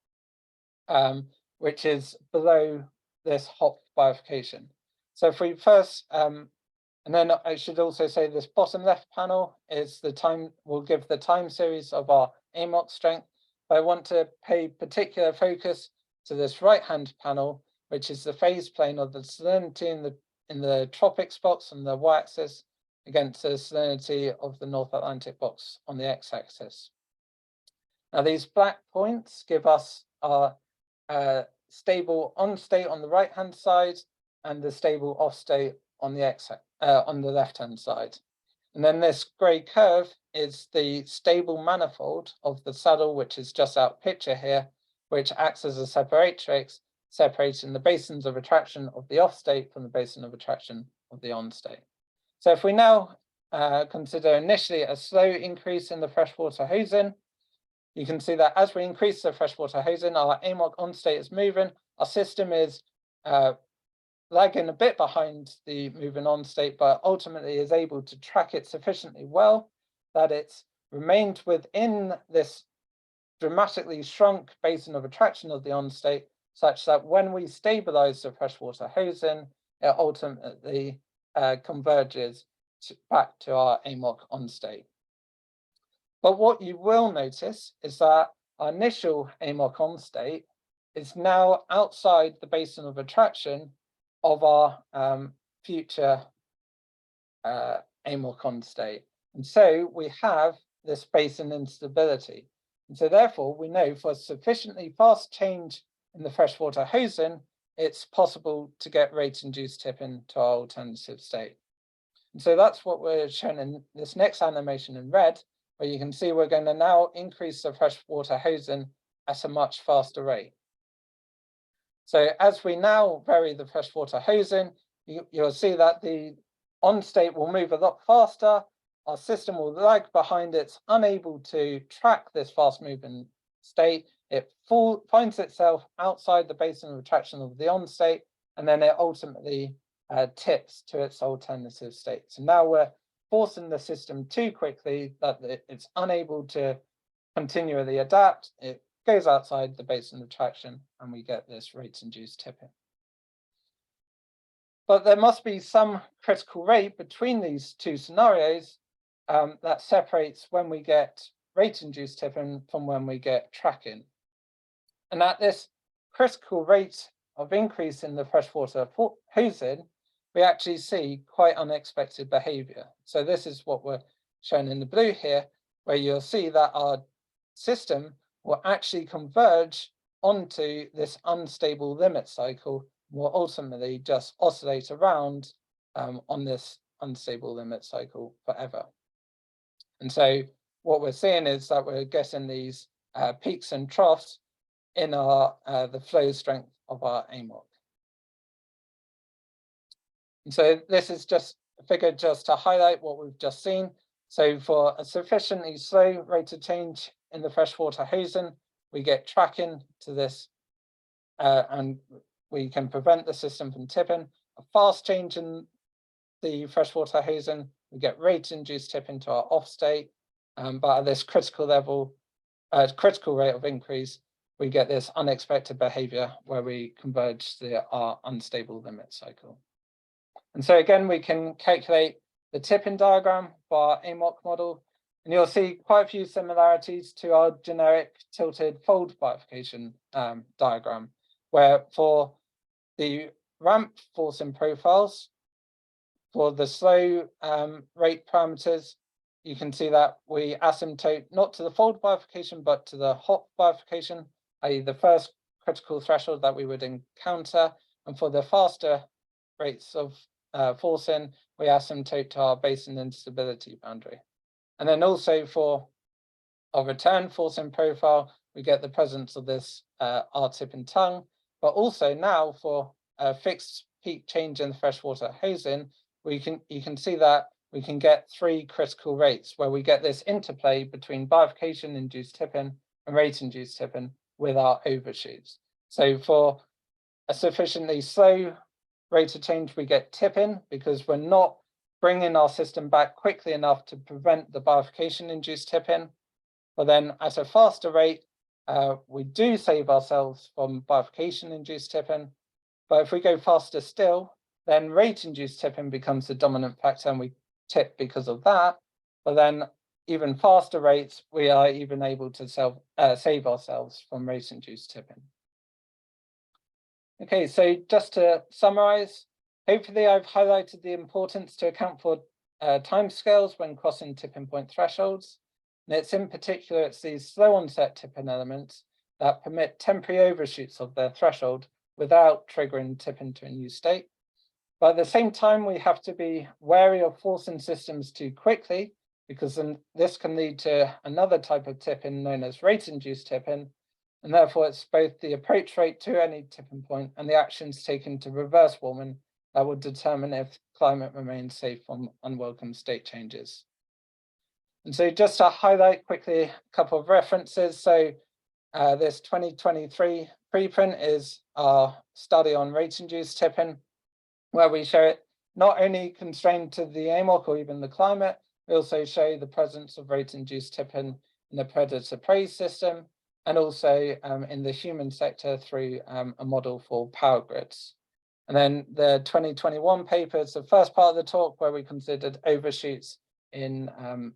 which is below this Hopf bifurcation. So if we first, and then I should also say this bottom left panel is the time, will give the time series of our AMOC strength. But I want to pay particular focus to this right-hand panel, which is the phase plane of the salinity in the tropics box on the y-axis against the salinity of the North Atlantic box on the x-axis. Now these black points give us our stable on state on the right-hand side and the stable off state on the left-hand side. And then this grey curve is the stable manifold of the saddle, which is just out picture here, which acts as a separatrix, separating the basins of attraction of the off state from the basin of attraction of the on state. So if we now consider initially a slow increase in the freshwater Hosen, you can see that as we increase the freshwater Hosen, our AMOC on state is moving, our system is lagging a bit behind the moving on state, but ultimately is able to track it sufficiently well that it's remained within this dramatically shrunk basin of attraction of the on state, such that when we stabilize the freshwater hosing, it ultimately converges back to our AMOC on state. But what you will notice is that our initial AMOC on state is now outside the basin of attraction of our future AMOC on state. And so we have this basin instability. And so therefore we know for a sufficiently fast change in the freshwater hosing, it's possible to get rate-induced tipping to our alternative state. And so that's what we're shown in this next animation in red, where you can see we're going to now increase the freshwater hosing at a much faster rate. So as we now vary the freshwater hosing, you'll see that the on state will move a lot faster. Our system will lag behind. It's unable to track this fast moving state. It finds itself outside the basin of attraction of the on state, and then it ultimately tips to its alternative state. So now we're forcing the system too quickly that it's unable to continually adapt. It goes outside the basin of attraction, and we get this rate-induced tipping. But there must be some critical rate between these two scenarios that separates when we get rate-induced tipping from when we get tracking. And at this critical rate of increase in the freshwater hosing, we actually see quite unexpected behavior. So this is what we're shown in the blue here, where you'll see that our system will actually converge onto this unstable limit cycle, will ultimately just oscillate around on this unstable limit cycle forever. And so what we're seeing is that we're getting these peaks and troughs in our the flow strength of our AMOC. And so this is just a figure just to highlight what we've just seen. So for a sufficiently slow rate of change in the freshwater hosing, we get tracking to this and we can prevent the system from tipping. A fast change in the freshwater hosing, we get rate-induced tipping to our off state, but at this critical level, critical rate of increase, we get this unexpected behavior where we converge to our unstable limit cycle. And so again, we can calculate the tipping diagram for our AMOC model, and you'll see quite a few similarities to our generic tilted fold bifurcation diagram, where for the ramp forcing profiles, for the slow rate parameters, you can see that we asymptote not to the fold bifurcation, but to the hop bifurcation, i.e. the first critical threshold that we would encounter. And for the faster rates of forcing, we asymptote to our basin instability boundary. And then also for our return forcing profile, we get the presence of this R-tipping tongue, but also now for a fixed peak change in the freshwater hosing, you can see that we can get three critical rates where we get this interplay between bifurcation-induced tipping and rate-induced tipping with our overshoots. So for a sufficiently slow rate of change, we get tipping because we're not bringing our system back quickly enough to prevent the bifurcation-induced tipping. But then at a faster rate, we do save ourselves from bifurcation-induced tipping. But if we go faster still, then rate-induced tipping becomes the dominant factor and we tip because of that. But then even faster rates, we are even able to save ourselves from rate-induced tipping. Okay, so just to summarize, hopefully I've highlighted the importance to account for timescales when crossing tipping point thresholds. And it's in particular, it's these slow onset tipping elements that permit temporary overshoots of their threshold without triggering tipping to a new state. But at the same time, we have to be wary of forcing systems too quickly, because then this can lead to another type of tipping known as rate-induced tipping. And therefore, it's both the approach rate to any tipping point and the actions taken to reverse warming that will determine if climate remains safe from unwelcome state changes. And so just to highlight quickly a couple of references. So this 2023 preprint is our study on rate-induced tipping. where we show it not only constrained to the AMOC or even the climate, we also show the presence of rate-induced tipping in the predator-prey system, and also in the human sector through a model for power grids. And then the 2021 paper is the first part of the talk where we considered overshoots in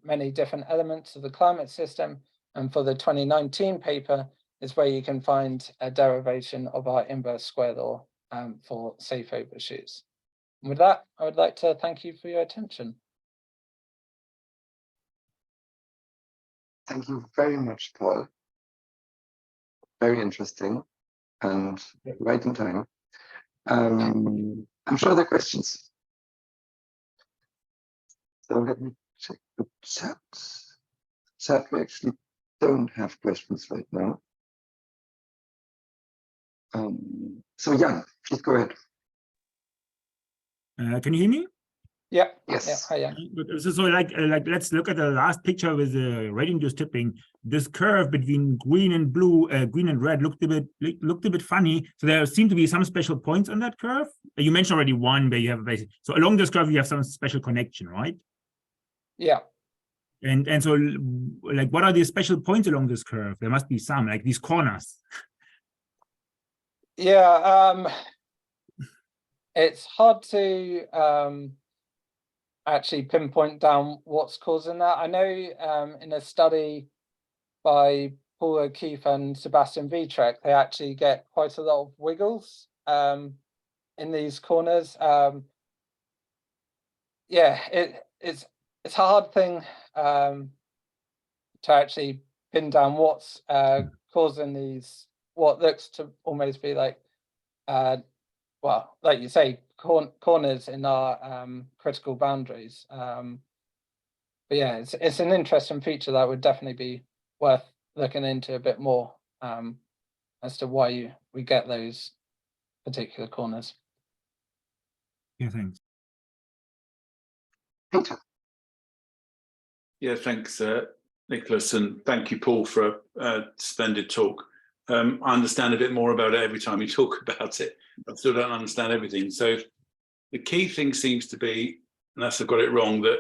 many different elements of the climate system. And for the 2019 paper is where you can find a derivation of our inverse square law for safe overshoots. And with that, I would like to thank you for your attention. Thank you very much, Paul. Very interesting and right in time. I'm sure there are questions. So let me check the chat. Chat, we actually don't have questions right now. So Jan, please go ahead. Can you hear me? Yeah. Yes. Yeah. Hi, Jan. So like let's look at the last picture with the rate-induced tipping. This curve between green and blue, green and red looked a bit funny. So there seem to be some special points on that curve. You mentioned already one where you have a basic. So along this curve you have some special connection, right? Yeah. And so like what are the special points along this curve? There must be some, like these corners. Yeah. It's hard to actually pinpoint down what's causing that. I know in a study by Paul O'Keefe and Sebastian Vitrek, they actually get quite a lot of wiggles in these corners. Yeah, it's a hard thing to actually pin down what's causing these, what looks to almost be like well, like you say, corners in our critical boundaries. But yeah, it's an interesting feature that would definitely be worth looking into a bit more as to why we get those particular corners. Yeah, thanks. Peter. Yeah, thanks, Nicholas, and thank you, Paul, for a splendid talk. I understand a bit more about it every time you talk about it. I still don't understand everything. So the key thing seems to be, unless I've got it wrong, that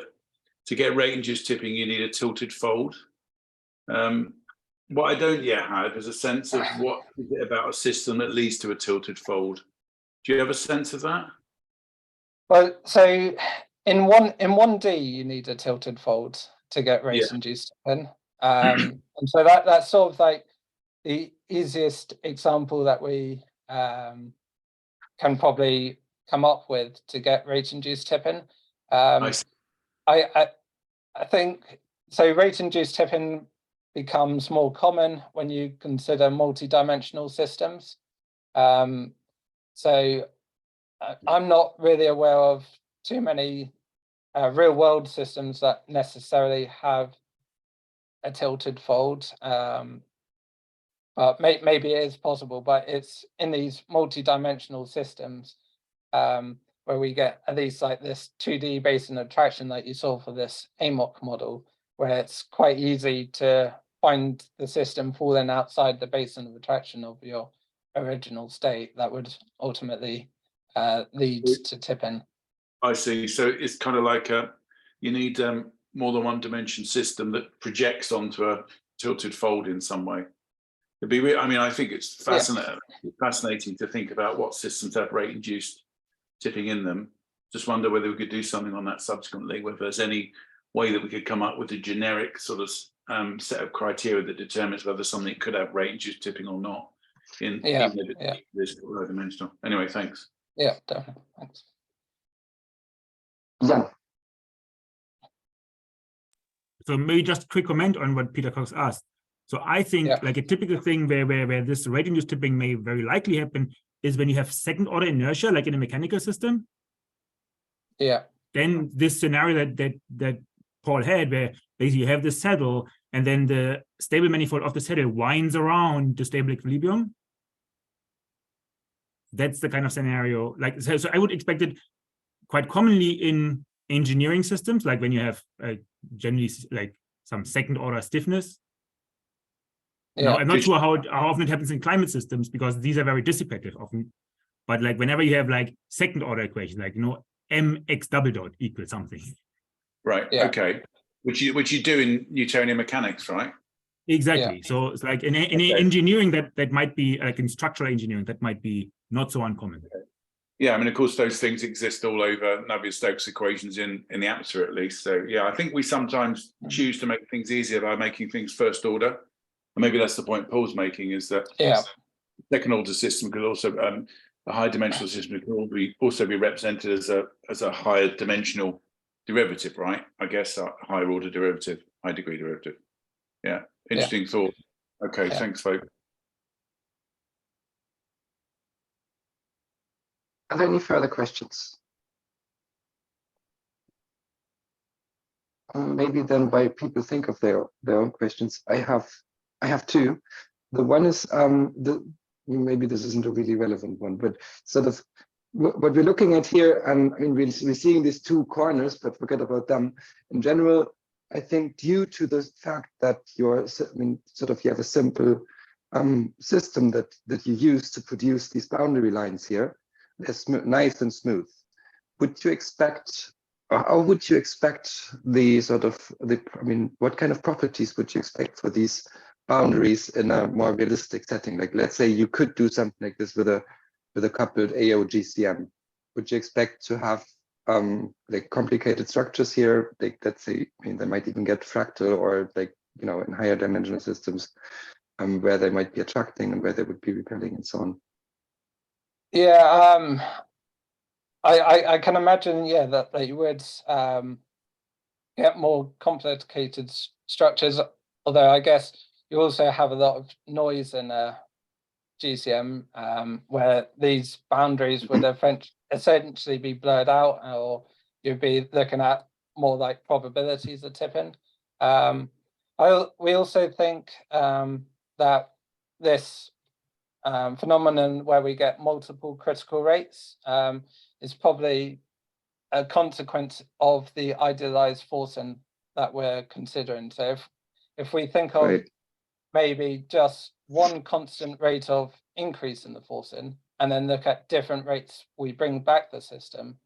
to get rate-induced tipping, you need a tilted fold. What I don't yet have is a sense of what is it about a system that leads to a tilted fold. Do you have a sense of that? Well, so in 1D, you need a tilted fold to get rate-induced tipping. And so that's sort of like the easiest example that we can probably come up with to get rate-induced tipping. I think so. Rate-induced tipping becomes more common when you consider multi-dimensional systems. So I'm not really aware of too many real-world systems that necessarily have a tilted fold. But maybe it is possible, but it's in these multi-dimensional systems where we get at least like this 2D basin attraction that you saw for this AMOC model, where it's quite easy to find the system falling outside the basin of attraction of your original state that would ultimately lead to tipping. I see. So it's kind of like you need more than one dimension system that projects onto a tilted fold in some way. It'd be, I mean, I think it's fascinating to think about what systems have rate-induced tipping in them. Just wonder whether we could do something on that subsequently, whether there's any way that we could come up with a generic sort of set of criteria that determines whether something could have rate-induced tipping or not in this low dimensional. Anyway, thanks. Yeah, definitely. Thanks. Yeah. So maybe just a quick comment on what Peter Cox asked. So I think like a typical thing where this rate-induced tipping may very likely happen is when you have second order inertia, like in a mechanical system. Yeah. Then this scenario that Paul had, where basically you have the saddle and then the stable manifold of the saddle winds around the stable equilibrium. That's the kind of scenario. Like so I would expect it quite commonly in engineering systems, like when you have generally like some second order stiffness. Yeah, now, I'm not sure how often it happens in climate systems because these are very dissipative often. But like whenever you have like second order equation, like, you know, mx double dot equals something. Right. Yeah. Okay. Which you do in Newtonian mechanics, right? Exactly. Yeah. So it's like in Okay. engineering that might be like in structural engineering, that might be not so uncommon. Yeah, I mean, of course, those things exist all over Navier-Stokes equations in the atmosphere, at least. So, yeah, I think we sometimes choose to make things easier by making things first order. And maybe that's the point Paul's making, is that Yeah. second order system could also, a high dimensional system could also be represented as a higher dimensional derivative, right? I guess a higher order derivative, high degree derivative. Yeah, interesting thought. Okay, Yeah. thanks, folks. Are there any further questions? Maybe then while people think of their own questions, I have two. The one is maybe this isn't a really relevant one, but sort of what we're looking at here, and I mean we're seeing these two corners, but forget about them. In general, I think due to the fact that you have a simple system that you use to produce these boundary lines here, they're nice and smooth. Would you expect, or how would you expect what kind of properties would you expect for these boundaries in a more realistic setting? Like, let's say you could do something like this with a coupled AO-GCM. Would you expect to have like complicated structures here? Like, let's say, I mean, they might even get fractal, or like, you know, in higher dimensional systems, where they might be attracting and where they would be repelling and so on. Yeah. I can imagine, yeah, that you would get more complicated structures, although I guess you also have a lot of noise in GCM, where these boundaries would essentially be blurred out, or you'd be looking at more like probabilities of tipping. We also think that this phenomenon where we get multiple critical rates is probably a consequence of the idealized forcing that we're considering. So if we think of maybe just one constant rate of increase in the forcing, and then look at different rates we bring back the system,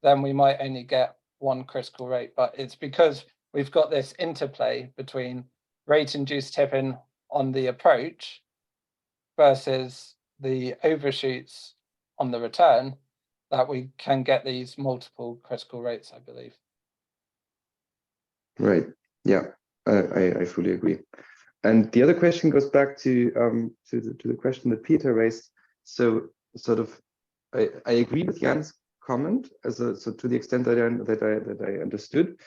then we might only get one critical rate. But it's because we've got this interplay between rate-induced tipping on the approach versus the overshoots on the return that we can get these multiple critical rates, I believe. Right. Yeah, I fully agree. And the other question goes back to the question that Peter raised. So sort of, I agree with Jan's comment so to the extent that I understood.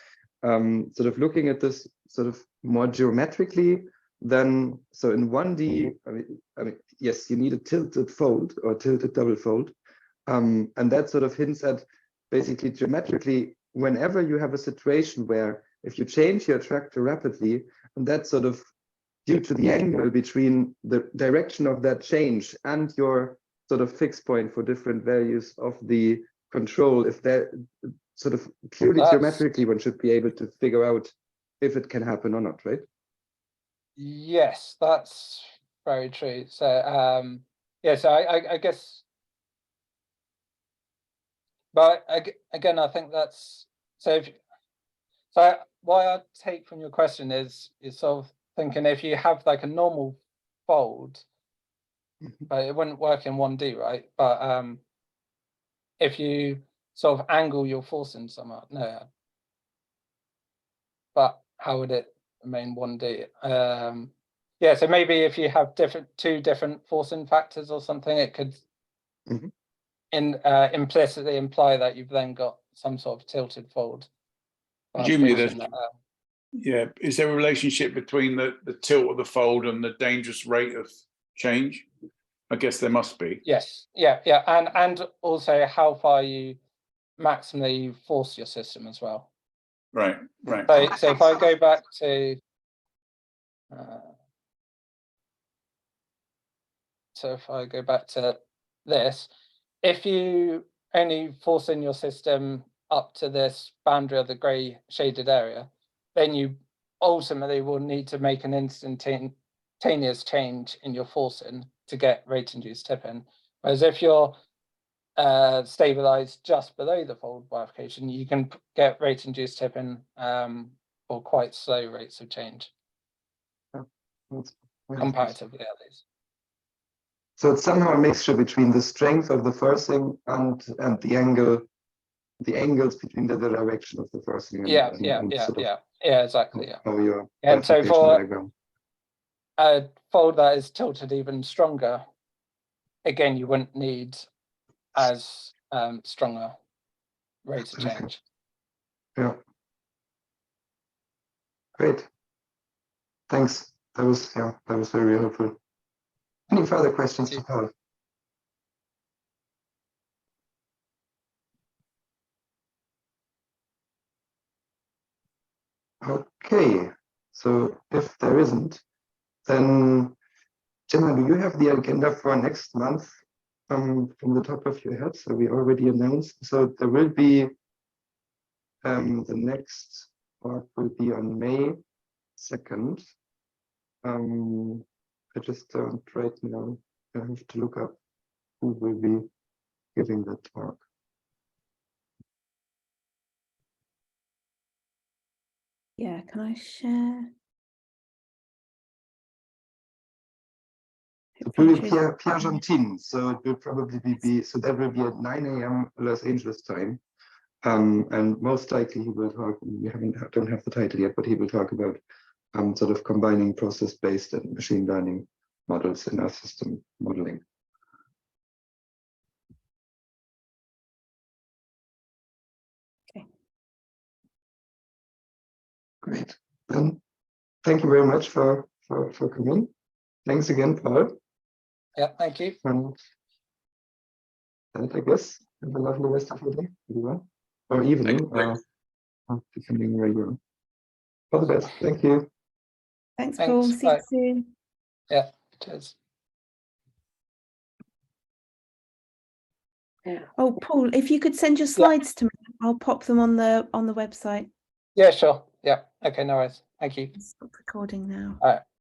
Sort of looking at this sort of more geometrically, then so in 1D, I mean, yes, you need a tilted fold or tilted double fold, and that sort of hints at basically geometrically, whenever you have a situation where if you change your attractor rapidly, and that's sort of due to the angle between the direction of that change and your sort of fixed point for different values of the control, if that sort of purely geometrically, one should be able to figure out if it can happen or not, right? Yes, that's very true. So yeah, so I guess, but again, I think that's so. What I take from your question is sort of thinking, if you have like a normal fold, but it wouldn't work in 1D, right? But if you sort of angle your forcing somehow, no. But how would it remain 1D? Yeah, so maybe if you have two different forcing factors or something, it could implicitly imply that you've then got some sort of tilted fold. Presumably, yeah. Is there a relationship between the tilt of the fold and the dangerous rate of change? I guess there must be. Yes, yeah, and also how far you maximally force your system as well. Right. So if I go back to this, if you only force in your system up to this boundary of the grey shaded area, then you ultimately will need to make an instantaneous change in your forcing to get rate-induced tipping. Whereas if you're stabilize just below the fold bifurcation, you can get rate-induced tipping or quite slow rates of change, comparatively at least. So it's somehow a mixture between the strength of the forcing and the angles between the direction of the forcing. And, Yeah, exactly. Yeah. How your And so bifurcation for diagram. a fold that is tilted even stronger, again, you wouldn't need as stronger rate of change. Yeah. Great. Thanks. That was very helpful. Any further questions for Paul? Okay. So if there isn't, then Gemma, do you have the agenda for next month from the top of your head? So we already announced. So there will be the next talk will be on May 2nd. I just don't right now. I have to look up who will be giving the talk. Yeah, can I share? It will be Pierre Gentin, so it will probably be so that will be at 9 a.m. Los Angeles time. And most likely he will talk, we don't have the title yet, but he will talk about sort of combining process-based and machine learning models in our system modeling. Okay. Great. Then thank you very much for coming. Thanks again, Paul. Yeah, thank you. And I guess have a lovely rest of your day, everyone. Or evening, depending where you are. All the best. Thank you. Thanks, Thanks, Paul. See you bye. soon. Yeah, cheers. Oh, Paul, if you could send your slides to me, I'll pop them on the website. Yeah, sure. Yeah. Okay, no worries. Thank you. Stop recording now. All right.